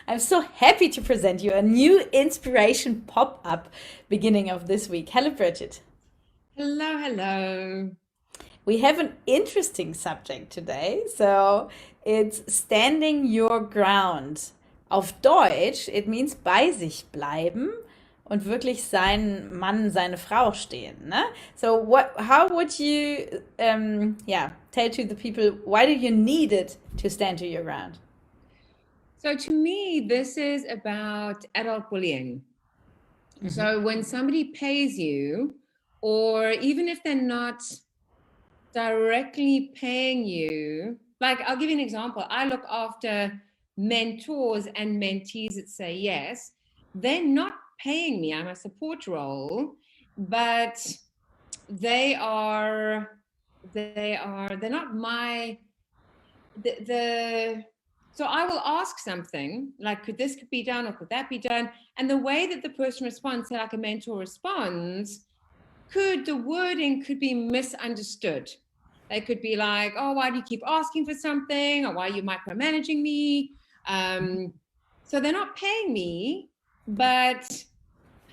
I'm so happy to present you a new inspiration pop-up beginning of this week. Hello, Bridget. Hello, hello. We have an interesting subject today. So it's standing your ground. Auf Deutsch, it means bei sich bleiben und wirklich seinen Mann, seine Frau stehen. Ne? So how would you, tell to the people, why do you need it to stand to your ground? So, to me, this is about adult bullying. Mhm. So, when somebody pays you, or even if they're not directly paying you, like I'll give you an example. I look after mentors and mentees that say yes. They're not paying me, I'm a support role, but they are, they're not my, the so I will ask something like, could this be done or could that be done? And the way that the person responds, say like a mentor responds, the wording could be misunderstood. They could be like, oh, why do you keep asking for something? Or why are you micromanaging me? So they're not paying me, but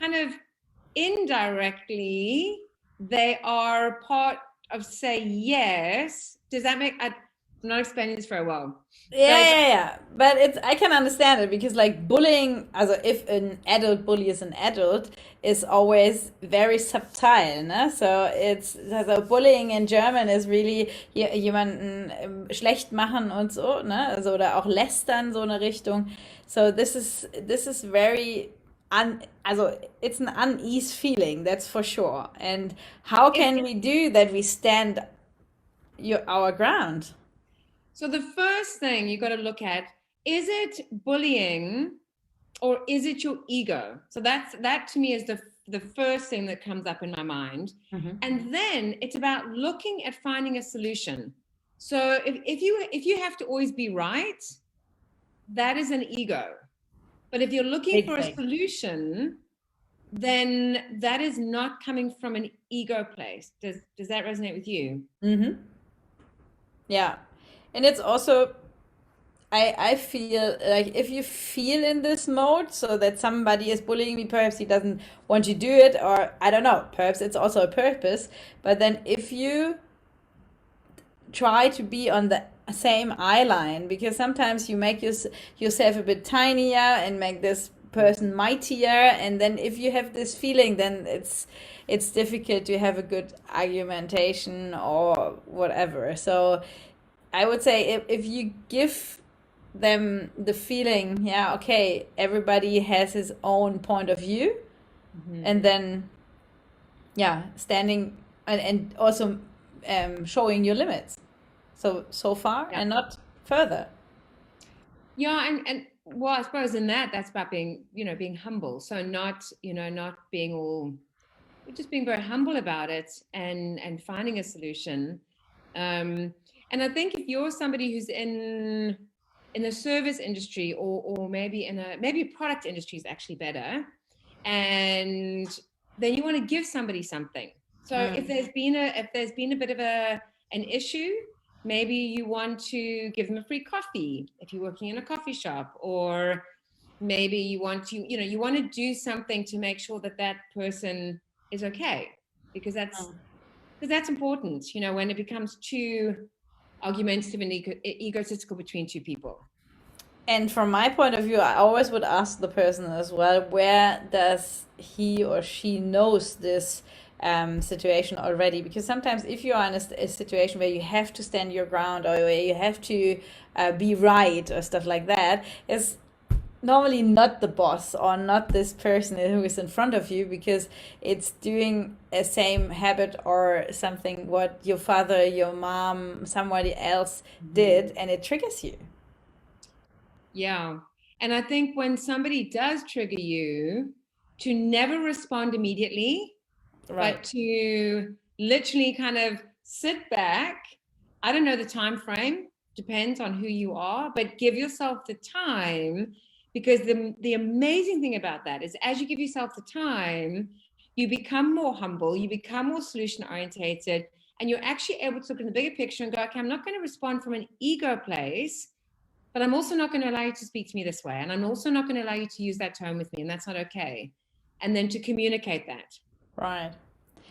kind of indirectly, they are part of say yes. Does that make, I'm not explaining this very well, but Yeah. But it's I can understand it because like bullying, also if an adult bullies an adult, is always very subtle, ne? So it's also bullying in German is really jemanden schlecht machen und so, ne? Also oder auch lästern so eine Richtung. So this is very also it's an unease feeling, that's for sure. And how it, can we do that? We stand our ground. so the first thing you got to look at, is it bullying or is it your ego? So that to me is the first thing that comes up in my mind. Mhm. And then it's about looking at finding a solution. So if you have to always be right, that is an ego. But if you're looking Big for a thing. solution, then that is not coming from an ego place. Does that resonate with you? Hmm. Yeah. And it's also, I feel like if you feel in this mode, so that somebody is bullying me, perhaps he doesn't want to do it, or I don't know, perhaps it's also a purpose. But then if you try to be on the same eye line, because sometimes you make yourself a bit tinier and make this person mightier, and then if you have this feeling, then it's difficult to have a good argumentation or whatever. So I would say if you give them the feeling, yeah, okay, everybody has his own point of view, and Mhm. then yeah, standing and also showing your limits. So far Yeah. and not further. Yeah, and well, I suppose in that's about being, being humble. So not, not being all, just being very humble about it and finding a solution. Um, and I think if you're somebody who's in the service industry, or maybe maybe product industry is actually better, and then you want to give somebody something. So Mm. if there's been a bit of an issue, maybe you want to give them a free coffee if you're working in a coffee shop, or maybe you want to, you want to do something to make sure that that person is okay, because that's important, when it becomes too argumentative and egotistical between two people. And from my point of view, I always would ask the person as well, where does he or she knows this situation already? Because sometimes if you are in a situation where you have to stand your ground or where you have to be right or stuff like that, it's normally not the boss or not this person who is in front of you, because it's doing a same habit or something what your father, your mom, somebody else Mhm. did, and it triggers you. Yeah. And I think when somebody does trigger you, to never respond immediately, but Right. to literally kind of sit back. I don't know the time frame, depends on who you are, but give yourself the time, because the amazing thing about that is, as you give yourself the time, you become more humble, you become more solution orientated, and you're actually able to look in the bigger picture and go, okay, I'm not going to respond from an ego place, but I'm also not going to allow you to speak to me this way. And I'm also not going to allow you to use that tone with me. And that's not okay. And then to communicate that. Right.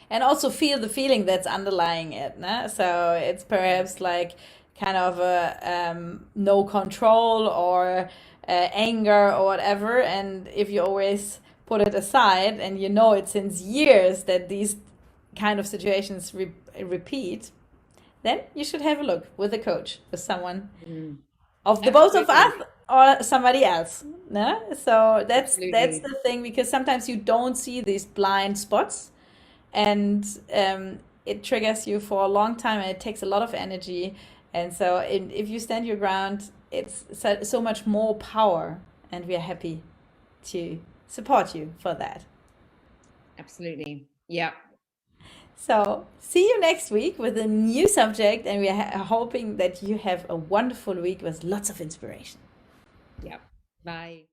And also feel the feeling that's underlying it. No? So it's perhaps like kind of a no control or anger or whatever. And if you always put it aside and you know it since years that these kind of situations repeat, then you should have a look with a coach, with someone of the both of us or somebody else. No? So that's the thing, because sometimes you don't see these blind spots, and it triggers you for a long time, and it takes a lot of energy. And so if you stand your ground, it's so much more power, and we are happy to support you for that. Absolutely. Yeah. So see you next week with a new subject, and we are hoping that you have a wonderful week with lots of inspiration. Yeah. Bye.